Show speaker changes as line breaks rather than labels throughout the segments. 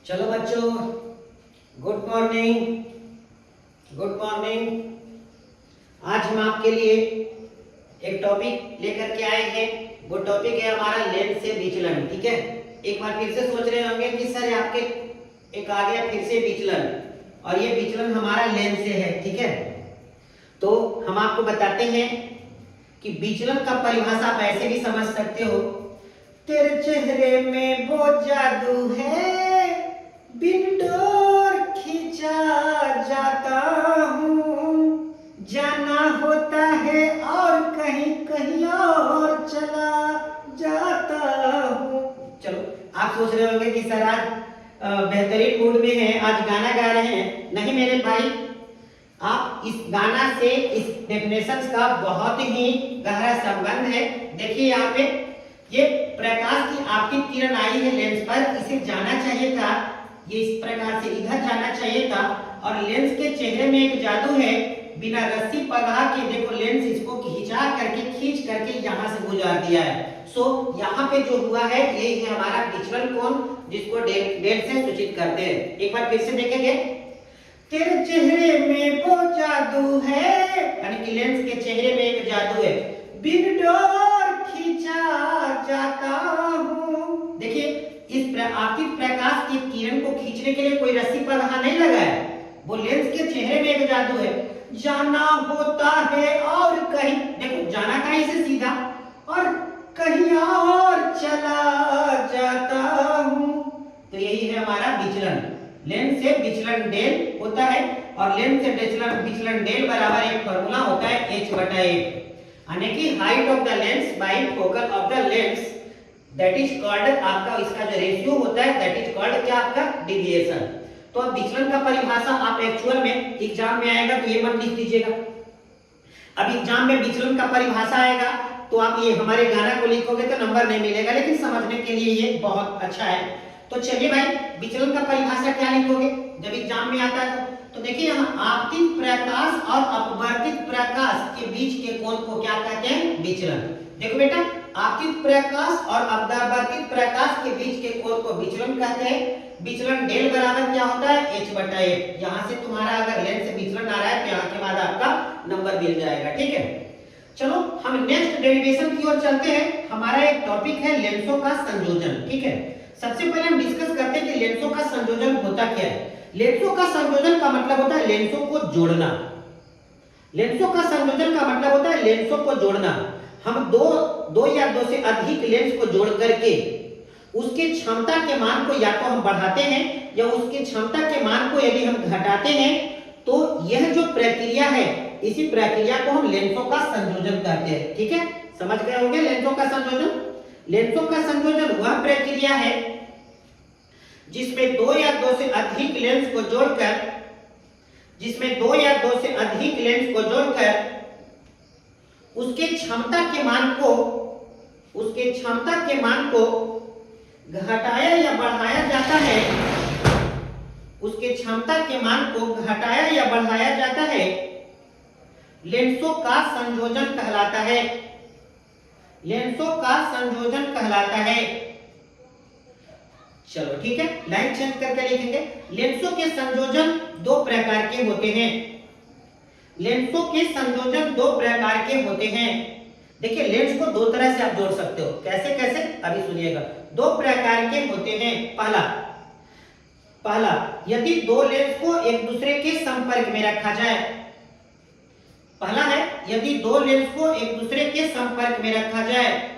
चलो बच्चों, good morning. Good morning. आज हम आपके लिए एक टॉपिक लेकर के आए हैं। वो टॉपिक है हमारा लेंस से विचलन। ठीक है, एक बार फिर से सोच रहे होंगे कि सर आपके एक आ गया फिर से विचलन, और ये विचलन हमारा लेंस से है। ठीक है, तो हम आपको बताते हैं कि विचलन का परिभाषा आप ऐसे भी समझ सकते हो। तेरे चेहरे में वो जादू है, बिन डोर खींचा जाता हूँ, जाना होता है और कहीं कहीं और चला जाता हूँ। चलो, आप सोच रहे होंगे कि सर आज बेहतरीन मूड में है, आज गाना गा रहे हैं। नहीं मेरे भाई, आप इस गाना से इस डेफिनेशंस का बहुत ही गहरा संबंध है। देखिए यहाँ पे ये प्रकाश की आपकी किरण आई है लेंस पर, इसे जाना चाहिए था, ये इस प्रकार से इधर जाना चाहिए था, और लेंस के चेहरे में एक जादू है, बिना रस्सी पकड़ा के देखो लेंस इसको खींचा करके खींच करके यहाँ से गुजार दिया है। सो यहाँ पे जो हुआ है ये है हमारा विचलन कोण, जिसको डेल से सूचित करते हैं। एक बार फिर से देखेंगे, तेरे चेहरे में वो जादू है, यानी कि लेंस के चेहरे में एक जादू है, बिन डोर खींचा जाता हूँ। देखिए इस आपतित प्रकाश की किरण को खींचने के लिए कोई रस्सी पर वहां नहीं लगा है, वो लेंस के चेहरे में एक जादू है। जाना होता है और कहीं, देखो जाना कहीं से सीधा, और कहीं और चला जाता हूँ। तो यही है हमारा विचलन। लेंस से विचलन डेल होता है, और लेंस से विचलन डेल बराबर एक फॉर्मूला होता है h/a, यानी कि height of the lens bye focal of the lens, that is called आपका, इसका जो रेशियो होता है दैट इज कॉल्ड क्या, आपका डिविएशन। तो अब विचलन का परिभाषा आप एक्चुअल में एग्जाम में आएगा तो ये मत लिख दीजिएगा। अब एग्जाम में विचलन का परिभाषा आएगा तो आप ये हमारे गाना को लिखोगे तो नंबर नहीं मिलेगा, लेकिन समझने के लिए ये बहुत अच्छा है। तो चलिए भाई, विचलन का परिभाषा क्या लिखोगे जब एग्जाम में आता है तो देखिए यहाँ आपतित प्रकाश और अपवर्तित प्रकाश के बीच के कोण को क्या कहते हैं, विचलन। देखो बेटा, आपतित प्रकाश और अपवर्तित प्रकाश के बीच के कोण को विचलन कहते हैं। विचलन डेल बराबर क्या होता है, h/a। यहाँ से तुम्हारा अगर लेंस से विचलन आ रहा है तो यहाँ के बाद आपका नंबर मिल जाएगा। ठीक है, चलो हम नेक्स्ट डेरिवेशन की ओर चलते हैं। हमारा एक टॉपिक है लेंसों का संयोजन। ठीक है, सबसे पहले हम डिस्कस करते हैं कि लेंसों का संयोजन होता क्या है। लेंसों का संयोजन का मतलब होता है लेंसों को जोड़ना। लेंसों का संयोजन का मतलब होता है लेंसों को जोड़ना। हम दो या दो से अधिक लेंस को जोड़ करके उसके क्षमता के मान को या तो हम बढ़ाते हैं या उसकी क्षमता के मान को यदि हम घटाते हैं, तो यह जो प्रक्रिया है इसी प्रक्रिया को हम लेंसों का संयोजन कहते हैं। ठीक है, समझ गए होंगे लेंसों का संयोजन। लेंसों का संयोजन वह प्रक्रिया है जिसमें दो या दो से अधिक लेंस को जोड़कर उसके क्षमता के मान को घटाया या बढ़ाया जाता है। उसके क्षमता के मान को घटाया या बढ़ाया जाता है, लेंसों का संयोजन कहलाता है। लेंसों का संयोजन कहलाता है। चलो ठीक है, लाइन चेंज करके लिखेंगे। लेंसों के संयोजन दो प्रकार के होते हैं। लेंसों के संयोजन दो प्रकार के होते हैं। देखिए लेंस को दो तरह से आप जोड़ सकते हो। कैसे कैसे, अभी सुनिएगा। दो प्रकार के होते हैं। पहला, यदि दो लेंस को एक दूसरे के संपर्क में रखा जाए। पहला है यदि दो लेंस को एक दूसरे के संपर्क में रखा जाए,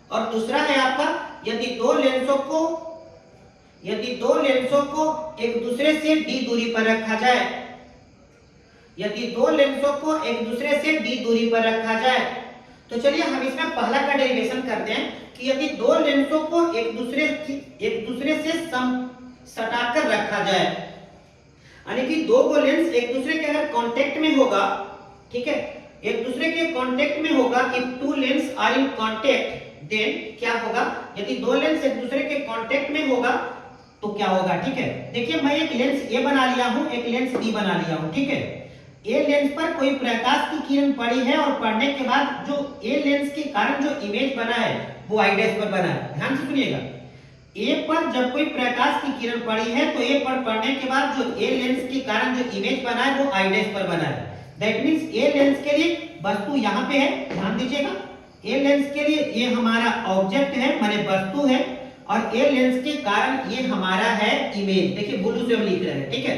और दूसरा है आपका यदि दो लेंसों को एक दूसरे से d दूरी पर रखा जाए। यदि दो लेंसों को एक दूसरे से d दूरी पर रखा जाए, तो चलिए हम इसमें पहला का डेरिवेशन करते हैं कि यदि दो लेंसों को एक दूसरे से सटाकर रखा जाए, यानी कि दो को लेंस एक दूसरे के अगर कांटेक्ट में होगा, ठीक है, एक दूसरे के कांटेक्ट में होगा, if two lens are in contact then क्या होगा, यदि दो लेंस एक दूसरे के कांटेक्ट में होगा तो क्या होगा। ठीक है, देखिए मैं एक लेंस ए बना लिया हूं, एक लेंस बी बना लिया हूं। ठीक है, ए लेंस पर कोई प्रकाश की किरण पड़ी है और पड़ने के बाद जो ए लेंस के कारण जो इमेज बना है वो आई डैश पर बना है। ध्यान से सुनिएगा, ए पर जब कोई प्रकाश की किरण पड़ी है तो ए पर पड़ने के बाद जो ए लेंस के कारण जो इमेज बना है वो आई डैश पर बना है। दैट मींस ए लेंस के लिए वस्तु यहाँ पे है, ध्यान दीजिएगा। ए लेंस के लिए ये हमारा ऑब्जेक्ट है माने वस्तु है, और ए लेंस के कारण ये हमारा है इमेज। देखिए ब्लू से हम लिख रहे हैं, ठीक है।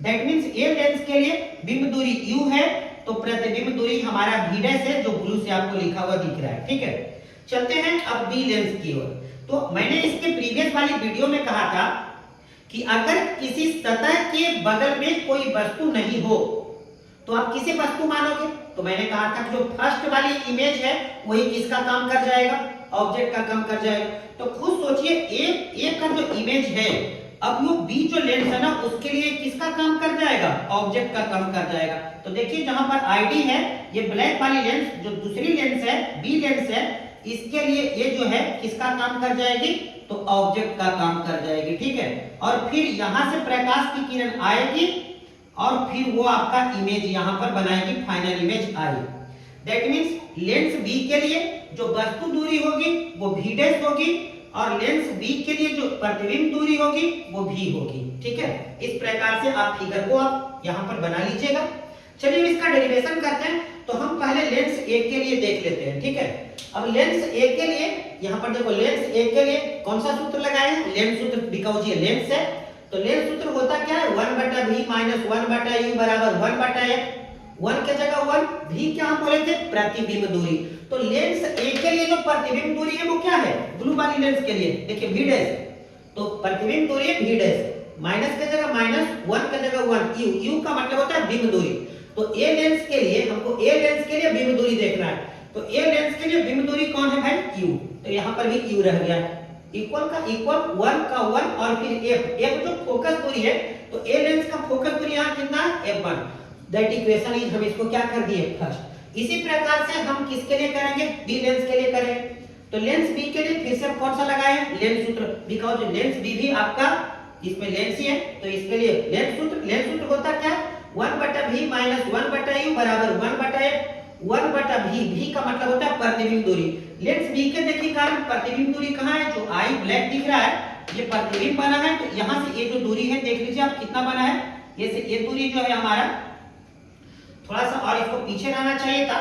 दैट मींस ए लेंस के लिए बिंब दूरी u है, तो प्रतिबिंब दूरी हमारा v डैश है जो ब्लू से आपको लिखा हुआ दिख रहा है, ठीक है। चलते हैं अब बी लेंस की ओर। तो मैंने इसके प्रीवियस वाली वीडियो में कहा था कि अगर किसी सतह के बगल में कोई वस्तु नहीं हो तो आप किसे वस्तु मानोगे? तो मैंने कहा था कि जो फर्स्ट वाली इमेज है वही किसका काम कर जाएगा? ऑब्जेक्ट का काम कर जाएगा। तो खुद सोचिए ए का जो इमेज है, अब वो बी जो लेंस है ना उसके लिए किसका काम कर जाएगा? ऑब्जेक्ट का काम कर जाएगा। तो देखिए जहां पर आईडी है, ये ब्लैक वाली लेंस जो दूसरी लेंस है बी लेंस है, इसके लिए ये जो है किसका काम कर जाएगी? तो ऑब्जेक्ट का काम कर जाएगी, ठीक है। और फिर यहां से प्रकाश की किरण आएगी और फिर वो आपका इमेज यहां पर बनाएगी, फाइनल इमेज आई। दैट मींस लेंस बी के लिए जो वस्तु दूरी होगी वो v डैश होगी, और लेंस बी के लिए जो प्रतिबिंब दूरी होगी वो v होगी, ठीक है। इस प्रकार से आप फिगर को आप यहां पर बना लीजिएगा। चलिए इसका डेरिवेशन करते हैं। तो हम पहले लेंस ए के लिए देख लेते हैं, ठीक है। अब लेंस ए के लिए यहां पर देखो, लेंस ए के लिए कौन सा सूत्र लगाए हैं? लेंस सूत्र, बिकॉज़ ये लेंस है तो लेंस सूत्र होता क्या है? 1/v - 1/u बराबर 1/f। 1 के जगह 1, v क्या हम बोले थे? प्रतिबिंब दूरी। तो लेंस ए के लिए जो प्रतिबिंब दूरी है वो क्या है? ब्लू वाली लेंस के लिए देखिए v डैश, तो प्रतिबिंब दूरी है v डैश, माइनस के जगह माइनस, 1 के जगह 1, u का मतलब होता है बिंब दूरी। तो ए लेंस के लिए हमको ए लेंस के लिए बिंब दूरी देखना है। तो ए लेंस के लिए बिंब दूरी कौन है भाई? u। तो यहां पर भी u रह गया, इक्वल का इक्वल, 1 का 1, और फिर f जो फोकस दूरी है, तो ए लेंस का फोकस दूरी यहां कितना है? f1। दैट इक्वेशन इज, हम इसको क्या कर दिए? फर्स्ट। इसी प्रकार से हम किसके लिए करेंगे? बी लेंस के लिए करेंगे। तो लेंस बी के लिए फिर से कौन सा लगाए? लेंस सूत्र, बिकॉज़ लेंस बी भी आपका इसमें लेंस ही है, तो इसके लिए लेंस सूत्र होता क्या? 1/v - 1/u बराबर 1/f। 1/v, v का मतलब होता है प्रतिबिंब दूरी। लेंस बी के देखिए कारण प्रतिबिंब दूरी कहां है? जो आई ब्लैक दिख रहा है ये प्रतिबिंब बना है, तो यहां से ये जो दूरी है देख लीजिए आप कितना बना है। ये से ये दूरी जो है हमारा थोड़ा सा और इसको पीछे रहना चाहिए था,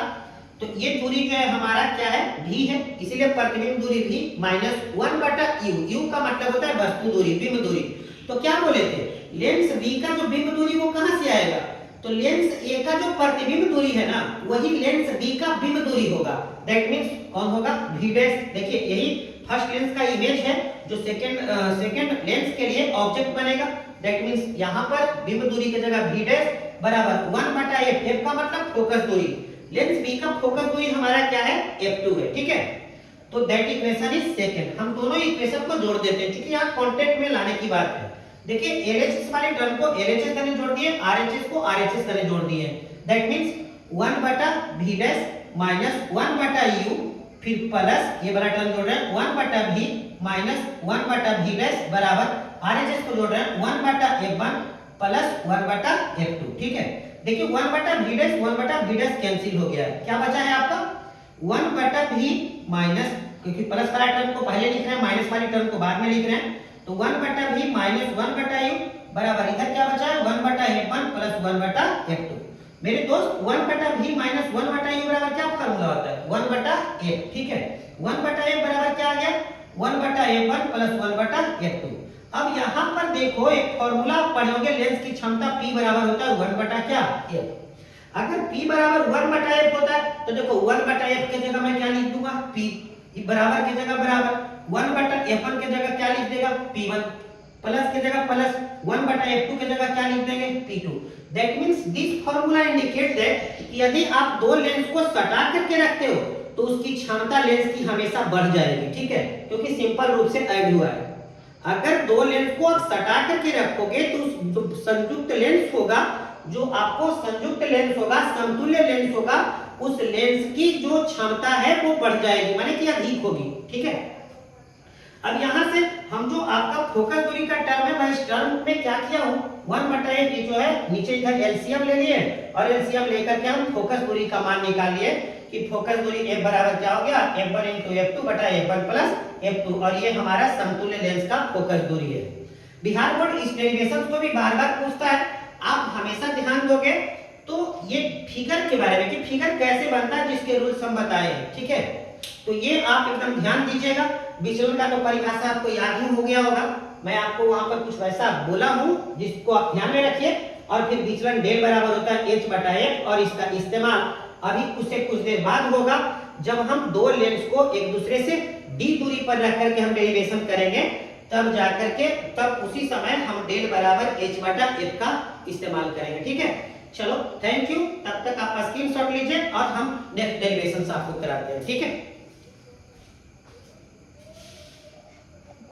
तो ये दूरी जो है हमारा क्या है? v है, इसीलिए प्रतिबिंब दूरी v - 1/u। u का मतलब होता है वस्तु दूरी, बिंब दूरी। तो क्या बोले थे? लेंस बी का जो बिंब दूरी वो कहां से आएगा? तो लेंस ए का जो प्रतिबिंब दूरी है ना वही लेंस बी का बिंब दूरी होगा। दैट मींस कौन होगा? v dash. देखिए यही फर्स्ट लेंस का इमेज है जो सेकंड लेंस के लिए ऑब्जेक्ट बनेगा। दैट मींस यहां पर बिंब दूरी की जगह v डैश बराबर 1/f। f का मतलब फोकस दूरी। लेंस बी का फोकस दूरी हमारा क्या है? f2 है, ठीक है। तो दैट इक्वेशन इज सेकंड। हम दोनों इक्वेशन को जोड़ देते हैं क्योंकि यहां कांटेक्ट में लाने की बात है। देखिए LHS वाले टर्म को LHS करने जोड़ दिए, RHS को RHS करने जोड़ दिए। That means 1/v dash minus 1/u, फिर प्लस ये वाला टर्म जोड़ रहे हैं 1/v माइनस 1/v डैश बराबर RHS को जोड़ रहे हैं 1/f1 प्लस 1/f2, ठीक है। देखिए 1/v dash 1/v dash cancel हो गया है, क्या बचा है आपका? 1/v माइनस, क्योंकि प्लस वाला टर्म को पहले लिख रहे हैं, माइनस वाली टर्म को बाद में लिख रहे हैं, तो 1/v माइनस 1/u बराबर इधर क्या बचा है? 1/f1 plus 1/f2। मेरे दोस्त 1/v माइनस 1/u बराबर क्या फार्मूला होता है? 1/f, ठीक है। 1/f बराबर क्या आ गया? 1/f1 plus 1/f2। अब यहाँ पर देखो एक फार्मूला पढ़े होंगे, लेंस की क्षमता P बराबर होता है 1/f। अगर P बराबर 1/f होता है तो देखो 1/f के जगह मैं क्या लिख दूंगा? P बराबर की जगह बराबर, 1/f1 के जगह क्या लिख देगा? P1, प्लस के जगह प्लस, 1/f2 के जगह क्या लिख देंगे? P2। That means this formula indicate that यदि आप दो लेंस को सटा करके रखते हो तो उसकी क्षमता लेंस की हमेशा बढ़ जाएगी, ठीक है, क्योंकि सिंपल रूप से ऐड हुआ है। अगर दो लेंस को आप सटा करके रखोगे तो संयुक्त लेंस होगा, जो आपको संयुक्त लेंस होगा, समतुल्य लेंस होगा, उस लेंस की जो क्षमता है वो बढ़ जाएगी, माने कि अधिक होगी, ठीक है। अब यहां से हम जो आपका फोकस दूरी का टर्म है, मैं इस टर्म में क्या किया हूं? 1/f जो है नीचे इधर एलसीएम ले लिए और एलसीएम लेकर के हम फोकस दूरी का मान निकाल लिए। कि फोकस दूरी f बराबर क्या हो गया, f1 इंटू f2 बटा f1 प्लस f2, और ये हमारा समतुल्य लेंस का फोकस दूरी है। बिहार बोर्ड इस डेरिवेशन को भी बार बार पूछता है, आप हमेशा ध्यान दोगे तो ये फिगर के बारे में कि फिगर कैसे बनता है जिसके रूल्स हम बताए हैं, ठीक है। तो ये आप एकदम ध्यान दीजिएगा। विचलन का तो परिभाषा आपको याद ही हो गया होगा, मैं आपको वहां पर कुछ वैसा बोला हूं जिसको आप ध्यान में रखिए। और फिर विचलन डेल बराबर होता है h बटा f, और इसका इस्तेमाल अभी उससे कुछ देर बाद होगा जब हम दो लेंस को एक दूसरे से d दूरी पर रख करके हम डेरिवेशन करेंगे, तब जाकर के तब उसी समय हम डेल बराबर h बटा f का इस्तेमाल करेंगे, ठीक है। चलो थैंक यू, तब तक आप स्क्रीनशॉट लीजिए और हम नेक्स्ट डेरिवेशन आपको कराते हैं, ठीक है।